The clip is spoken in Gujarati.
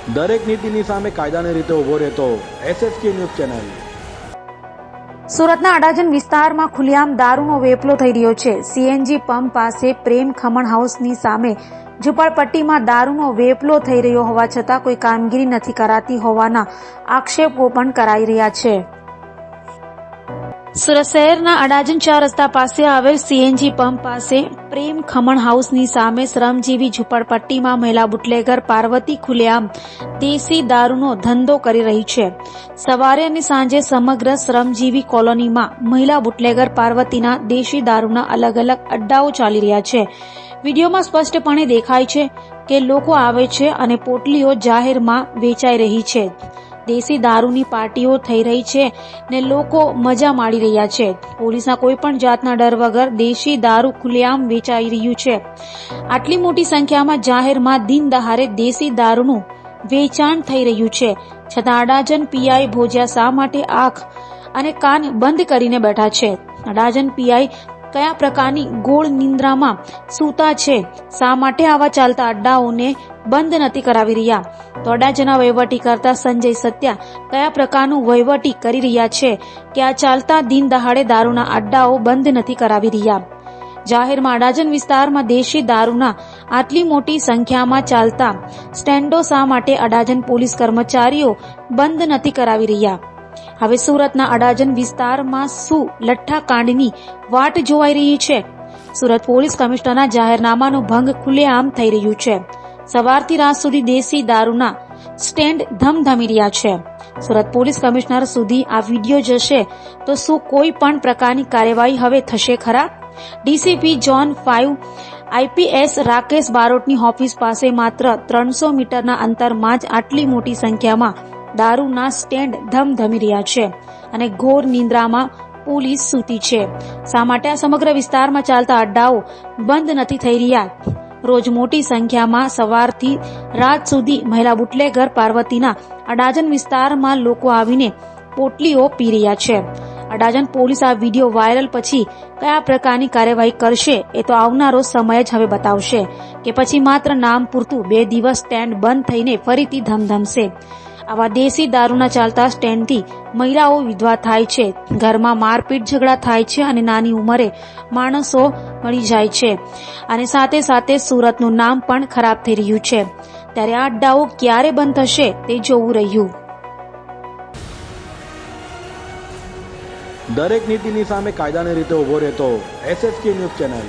દરેક નીતિની સામે કાયદાની રીતે ઉભો રહેતો SSK ન્યૂઝ ચેનલ। સુરતના અડાજણ વિસ્તારમાં ખુલ્લેઆમ દારૂનો વેપલો થઈ રહ્યો છે। CNG પંપ પાસે પ્રેમ ખમણ હાઉસની સામે ઝુંપડપટ્ટીમાં દારૂનો વેપલો થઈ રહ્યો હોવા છતાં કોઈ કામગીરી નથી કરાતી હોવાના આક્ષેપો પણ કરાઈ રહ્યા છે। સુરત શહેરના અડાજણ 4 રસ્તા પાસે આવેલ CNG પંપ પાસે પ્રેમ ખમણ હાઉસની સામે શ્રમજીવી ઝુંપડપટ્ટીમાં મહિલા બુટલેગર પાર્વતી ખુલ્લેઆમ દેશી દારૂનો ધંધો કરી રહી છે। સવારે અને સાંજે સમગ્ર શ્રમજીવી કોલોનીમાં મહિલા બુટલેગર પાર્વતીના દેશી દારૂના અલગ અલગ અડ્ડાઓ ચાલી રહ્યા છે। વિડીયોમાં સ્પષ્ટપણે દેખાય છે કે લોકો આવે છે અને પોટલીઓ જાહેરમાં વેચાઈ રહી છે। દેશી દારૂની પાર્ટીઓ થઈ રહી છે ને લોકો મજા માણી રહ્યા છે। પોલીસના કોઈ પણ જાતના ડર વગર દેશી દારૂ ખુલ્લેઆમ વેચાઈ રહ્યું છે। આટલી મોટી સંખ્યામાં જાહેરમાં દિન દહાડે દેશી દારૂનું વેચાણ થઈ રહ્યું છે, છતાં અડાજણ PI ભોજિયા શા માટે આંખ અને કાન બંધ કરીને બેઠા છે? અડાજણ PI કયા પ્રકારની ગોળ નિંદ્રામાં સૂતા છે? શા માટે આવા ચાલતા અડ્ડાઓને બંધ નથી કરાવી રહ્યા? તો અડાજણના વહીવટી કરતા સંજય સત્યા કયા પ્રકારનું વહીવટી કરી રહ્યા છે કે આ ચાલતા દિન દહાડે દારૂના અડ્ડાઓ બંધ નથી કરાવી રહ્યા? જાહેરમાં અડાજણ વિસ્તારમાં દેશી દારૂના આટલી મોટી સંખ્યામાં ચાલતા સ્ટેન્ડો શા માટે અડાજણ પોલીસ કર્મચારીઓ બંધ નથી કરાવી રહ્યા? હવે સુરતના અડાજણ વિસ્તારમાં શું લઠ્ઠાકાંડની વાટ જોવાઈ રહી છે? સુરત પોલીસ કમિશનરના જાહેરનામાનો ભંગ ખુલ્લેઆમ થઈ રહ્યું છે। સવારથી રાત સુધી દેશી દારૂના સ્ટેન્ડ ધમધમી રહ્યા છે। સુરત પોલીસ કમિશનર સુધી આ વિડીયો જશે તો શું કોઈ પણ પ્રકારની કાર્યવાહી હવે થશે ખરા? DCP ઝોન 5 IPS રાકેશ બારોટની ઓફિસ પાસે માત્ર 300 મીટરના અંતરમાં જ આટલી મોટી સંખ્યામાં દારૂના સ્ટેન્ડ ધમધમી રહ્યા છે અને ઘોર નિંદ્રામાં પોલીસ સૂતી છે। શા માટે આ સમગ્ર વિસ્તારમાં ચાલતા અડ્ડાઓ બંધ નથી થઈ રહ્યા? રોજ મોટી સંખ્યામાં સવારથી રાત સુધી મહિલા બુટલેગર પાર્વતીના અડાજણ વિસ્તારમાં લોકો આવીને પોટલીઓ પી રહ્યા છે। અડાજણ પોલીસ આ વિડીયો વાયરલ પછી કયા પ્રકારની કાર્યવાહી કરશે એ તો આવનારો સમય જ હવે બતાવશે કે પછી માત્ર નામ પૂરતું 2 દિવસ સ્ટેન્ડ બંધ થઈને ફરીથી ધમધમશે। આવા દેશી દારૂના ચાલતા સ્ટેન્ડથી મહિલાઓ વિધવા થાય છે, ઘરમાં મારપીટ ઝઘડા થાય છે અને નાની ઉંમરે માણસો મળી જાય છે અને સાથે સાથે સુરતનું નામ પણ ખરાબ થઈ રહ્યું છે। ત્યારે આ અડ્ડાઓ ક્યારે બંધ થશે તે જોવું રહ્યું। દરેક નીતિની સામે કાયદાની રીતે ઉભો રહેતો SSK ન્યૂઝ ચેનલ।